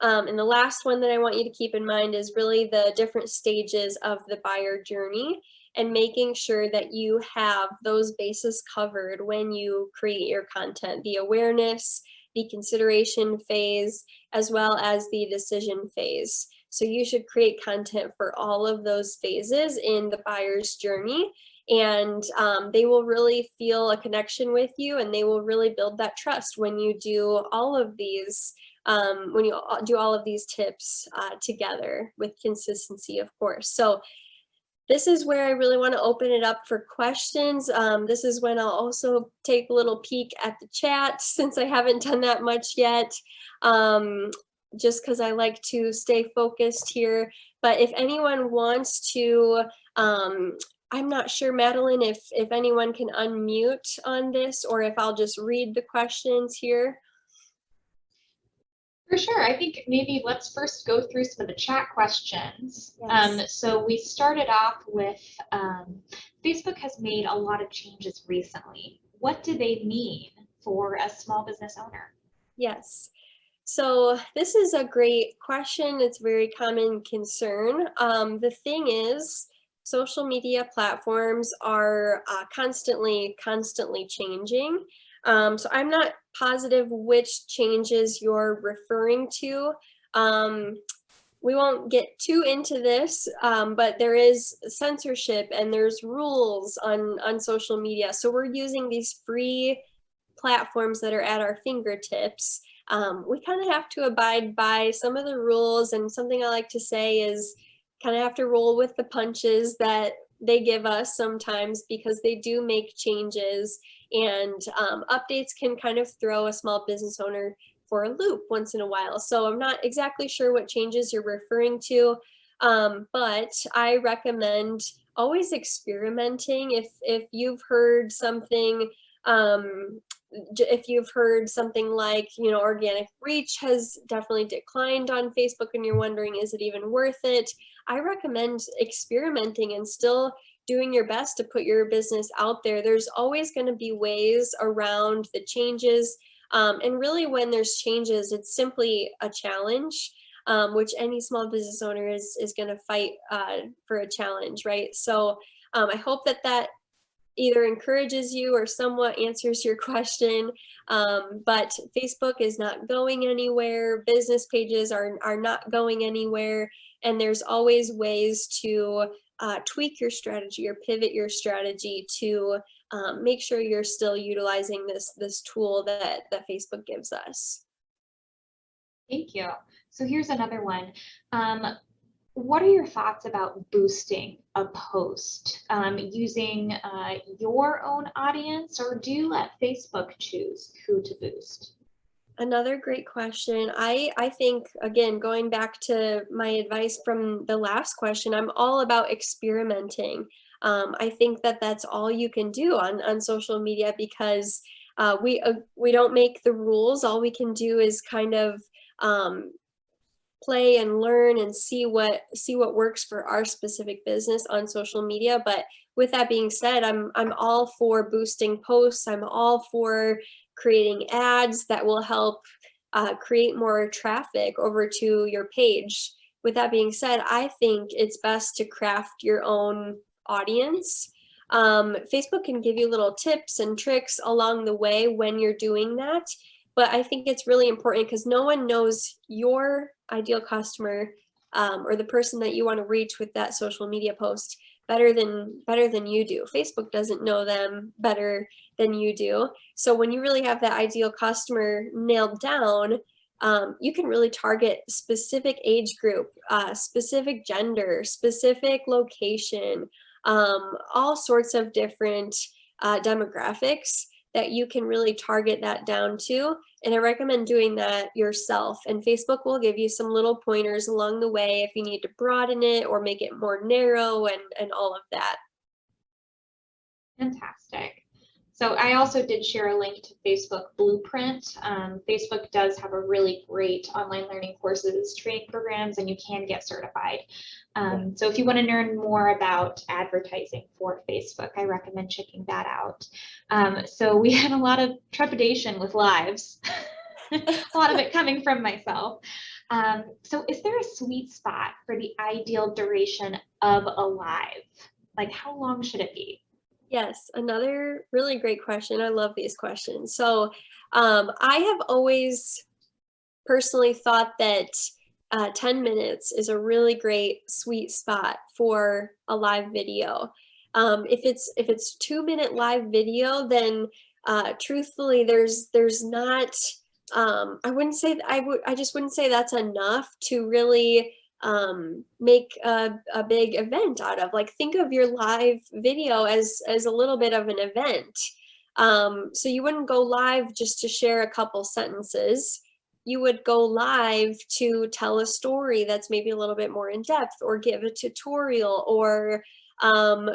And the last one that I want you to keep in mind is really the different stages of the buyer journey and making sure that you have those bases covered when you create your content, the awareness, the consideration phase, as well as the decision phase. So you should create content for all of those phases in the buyer's journey, and they will really feel a connection with you, and they will really build that trust when you do all of these tips together with consistency, of course. So this is where I really want to open it up for questions. This is when I'll also take a little peek at the chat, since I haven't done that much yet, just because I like to stay focused here. But if anyone wants to, I'm not sure, Madeline, if anyone can unmute on this, or if I'll just read the questions here. For sure. I think maybe let's first go through some of the chat questions. Yes. So we started off with Facebook has made a lot of changes recently. What do they mean for a small business owner? Yes. So this is a great question. It's a very common concern. The thing is, social media platforms are constantly changing. So I'm not positive which changes you're referring to. We won't get too into this, but there is censorship and there's rules on social media. So we're using these free platforms that are at our fingertips. We kind of have to abide by some of the rules, and something I like to say is kind of have to roll with the punches that they give us sometimes, because they do make changes, and updates can kind of throw a small business owner for a loop once in a while. So I'm not exactly sure what changes you're referring to, but I recommend always experimenting. If you've heard something, if you've heard something like, organic reach has definitely declined on Facebook and you're wondering, is it even worth it? I recommend experimenting and still doing your best to put your business out there. There's always going to be ways around the changes. And really, when there's changes, it's simply a challenge, which any small business owner is going to fight for a challenge, right? So I hope that either encourages you or somewhat answers your question. But Facebook is not going anywhere. Business pages are not going anywhere. And there's always ways to tweak your strategy or pivot your strategy to make sure you're still utilizing this tool that Facebook gives us. Thank you. So here's another one. What are your thoughts about boosting a post using your own audience, or do you let Facebook choose who to boost? Another great question. I think, again, going back to my advice from the last question, I'm all about experimenting. I think that's all you can do on social media, because we don't make the rules. All we can do is kind of play and learn and see what works for our specific business on social media. But with that being said, I'm all for boosting posts. I'm all for creating ads that will help create more traffic over to your page. With that being said, I think it's best to craft your own audience. Facebook can give you little tips and tricks along the way when you're doing that. But I think it's really important, because no one knows your ideal customer or the person that you want to reach with that social media post better than you do. Facebook doesn't know them better than you do. So when you really have that ideal customer nailed down, you can really target specific age group, specific gender, specific location, all sorts of different demographics that you can really target that down to. And I recommend doing that yourself. And Facebook will give you some little pointers along the way if you need to broaden it or make it more narrow and all of that. Fantastic. So I also did share a link to Facebook Blueprint. Facebook does have a really great online learning courses, training programs, and you can get certified. So if you want to learn more about advertising for Facebook, I recommend checking that out. So we had a lot of trepidation with lives, a lot of it coming from myself. So is there a sweet spot for the ideal duration of a live? Like how long should it be? Yes, another really great question. I love these questions. So I have always personally thought that 10 minutes is a really great sweet spot for a live video. If it's 2-minute live video, then truthfully, there's not. I just wouldn't say that's enough to really make a big event out of. Like, think of your live video as a little bit of an event. So you wouldn't go live just to share a couple sentences. You would go live to tell a story that's maybe a little bit more in depth, or give a tutorial, or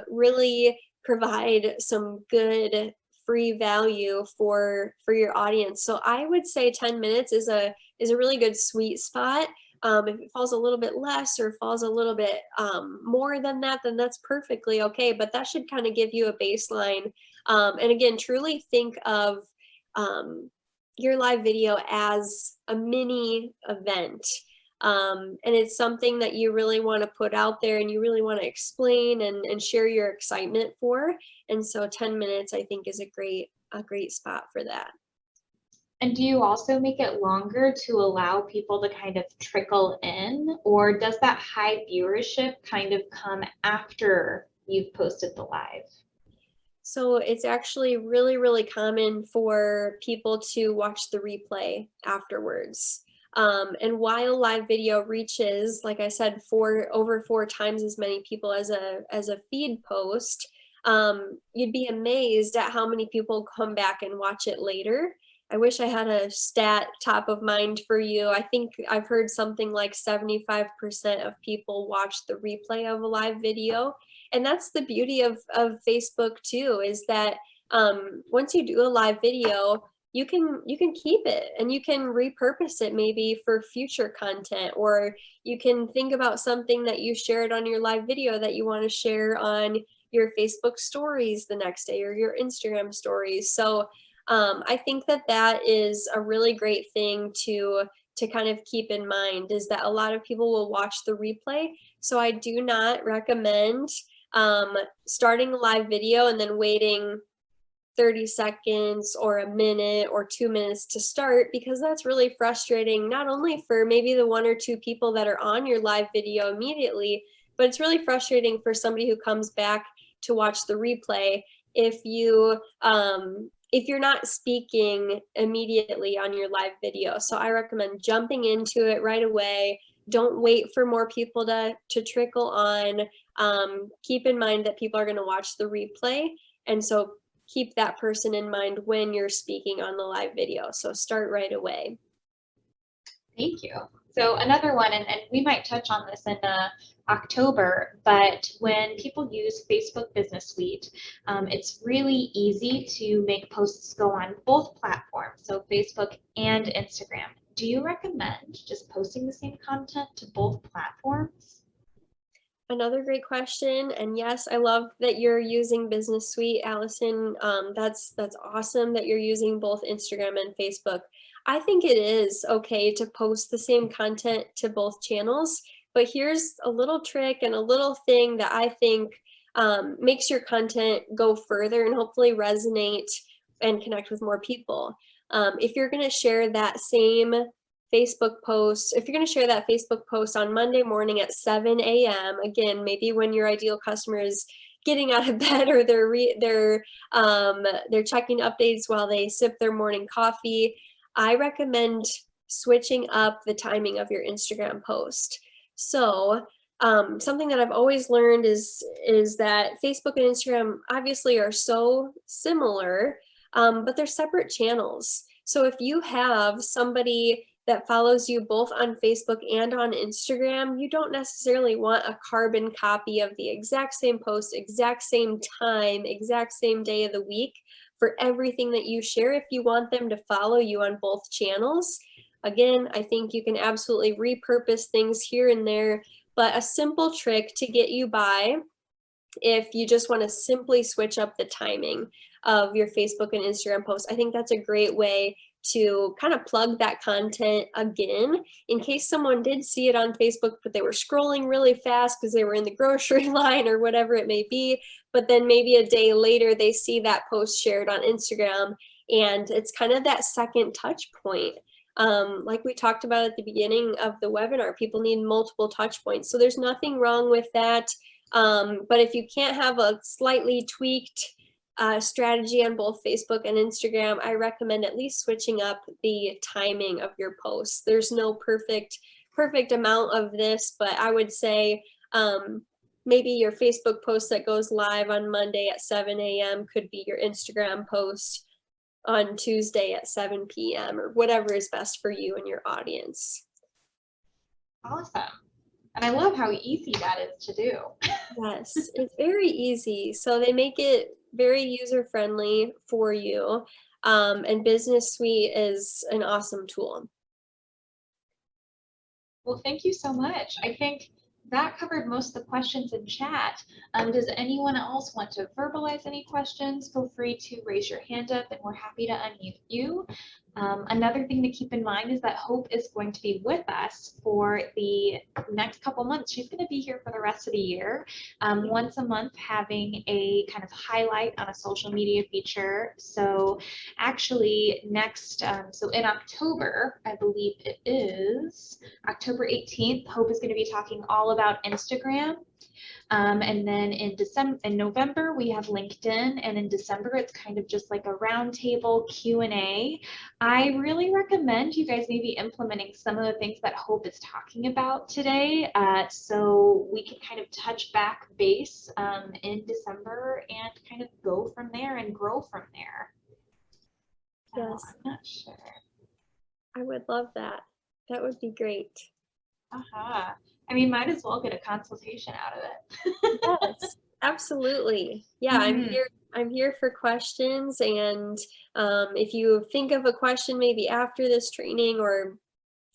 really provide some good free value for your audience. So I would say 10 minutes is a really good sweet spot. If it falls a little bit less or falls a little bit more than that, then that's perfectly okay. But that should kind of give you a baseline. And again, truly think of your live video as a mini event. And it's something that you really want to put out there and you really want to explain and share your excitement for. And so 10 minutes, I think, is a great spot for that. And do you also make it longer to allow people to kind of trickle in, or does that high viewership kind of come after you've posted the live? So it's actually really, really common for people to watch the replay afterwards. And while live video reaches, like I said, over 4 times as many people as a feed post, you'd be amazed at how many people come back and watch it later. I wish I had a stat top of mind for you. I think I've heard something like 75% of people watch the replay of a live video. And that's the beauty of Facebook too, is that once you do a live video, you can keep it and you can repurpose it maybe for future content, or you can think about something that you shared on your live video that you want to share on your Facebook stories the next day, or your Instagram stories. So I think that is a really great thing to kind of keep in mind, is that a lot of people will watch the replay. So I do not recommend starting a live video and then waiting 30 seconds or a minute or 2 minutes to start, because that's really frustrating, not only for maybe the 1 or 2 people that are on your live video immediately, but it's really frustrating for somebody who comes back to watch the replay if you're not speaking immediately on your live video. So I recommend jumping into it right away. Don't wait for more people to trickle on. Keep in mind that people are going to watch the replay. And so keep that person in mind when you're speaking on the live video. So start right away. Thank you. So another one, and we might touch on this in October, but when people use Facebook Business Suite, it's really easy to make posts go on both platforms, so Facebook and Instagram. Do you recommend just posting the same content to both platforms? Another great question. And yes, I love that you're using Business Suite, Allison. That's awesome that you're using both Instagram and Facebook. I think it is okay to post the same content to both channels, but here's a little trick and a little thing that I think makes your content go further and hopefully resonate and connect with more people. If you're going to share that same Facebook post, if you're going to share that Facebook post on Monday morning at 7 a.m., again, maybe when your ideal customer is getting out of bed, or they're checking updates while they sip their morning coffee, I recommend switching up the timing of your Instagram post. So something that I've always learned is that Facebook and Instagram obviously are so similar, but they're separate channels. So if you have somebody that follows you both on Facebook and on Instagram, you don't necessarily want a carbon copy of the exact same post, exact same time, exact same day of the week for everything that you share. If you want them to follow you on both channels, again, I think you can absolutely repurpose things here and there, but a simple trick to get you by, if you just want to simply switch up the timing of your Facebook and Instagram posts, I think that's a great way to kind of plug that content again in case someone did see it on Facebook, but they were scrolling really fast because they were in the grocery line or whatever it may be. But then maybe a day later, they see that post shared on Instagram, and it's kind of that second touch point. Like we talked about at the beginning of the webinar, people need multiple touch points. So there's nothing wrong with that. But if you can't have a slightly tweaked strategy on both Facebook and Instagram, I recommend at least switching up the timing of your posts. There's no perfect amount of this, but I would say maybe your Facebook post that goes live on Monday at 7 a.m. could be your Instagram post on Tuesday at 7 p.m. or whatever is best for you and your audience. Awesome. And I love how easy that is to do. Yes, it's very easy. So they make it very user-friendly for you. And Business Suite is an awesome tool. Well, thank you so much. I think that covered most of the questions in chat. Does anyone else want to verbalize any questions? Feel free to raise your hand up and we're happy to unmute you. Another thing to keep in mind is that Hope is going to be with us for the next couple months. She's going to be here for the rest of the year, once a month, having a kind of highlight on a social media feature. So actually next, so in October, I believe it is October 18th, Hope is going to be talking all about Instagram. And then in November, we have LinkedIn, and in December, it's kind of just like a roundtable Q&A. I really recommend you guys maybe implementing some of the things that Hope is talking about today, so we can kind of touch back base in December and kind of go from there and grow from there. Yes. I'm not sure. I would love that. That would be great. I mean, might as well get a consultation out of it. Yes, absolutely. Yeah, I'm here for questions, and if you think of a question maybe after this training or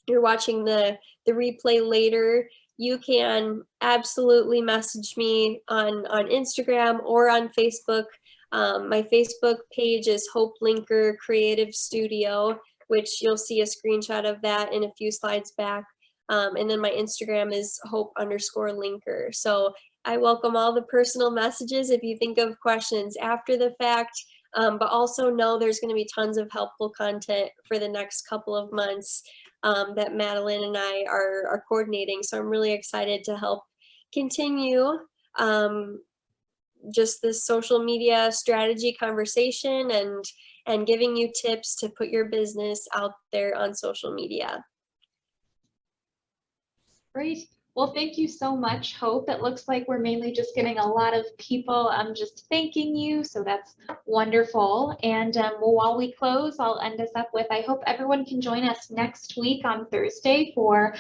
you're watching the replay later, you can absolutely message me on Instagram or on Facebook. My Facebook page is Hope Linker Creative Studio, which you'll see a screenshot of that in a few slides back. And then my Instagram is Hope_Linker. So I welcome all the personal messages if you think of questions after the fact, but also know there's going to be tons of helpful content for the next couple of months that Madeline and I are coordinating. So I'm really excited to help continue just this social media strategy conversation and giving you tips to put your business out there on social media. Great. Well, thank you so much, Hope. It looks like we're mainly just getting a lot of people just thanking you, so that's wonderful. And well, while we close, I'll end us up with, I hope everyone can join us next week on Thursday for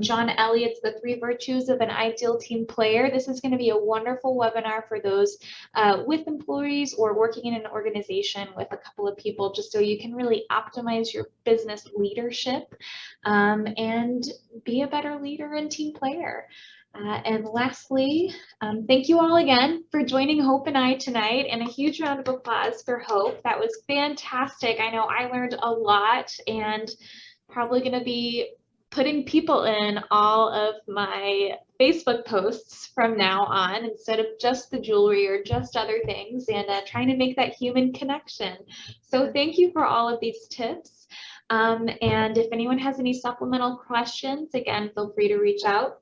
John Elliott's The 3 Virtues of an Ideal Team Player. This is going to be a wonderful webinar for those with employees or working in an organization with a couple of people, just so you can really optimize your business leadership and be a better leader and team player. And lastly, thank you all again for joining Hope and I tonight, and a huge round of applause for Hope. That was fantastic. I know I learned a lot, and probably going to be putting people in all of my Facebook posts from now on instead of just the jewelry or just other things, and trying to make that human connection. So thank you for all of these tips. And if anyone has any supplemental questions, again, feel free to reach out.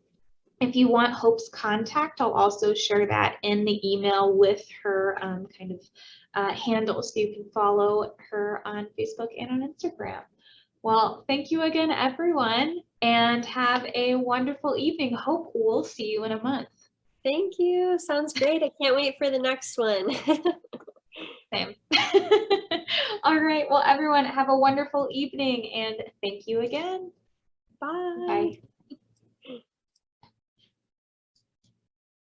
If you want Hope's contact, I'll also share that in the email with her handle, so you can follow her on Facebook and on Instagram. Well, thank you again, everyone, and have a wonderful evening. Hope we'll see you in a month. Thank you. Sounds great. I can't wait for the next one. Same. All right. Well, everyone, have a wonderful evening and thank you again. Bye. Bye.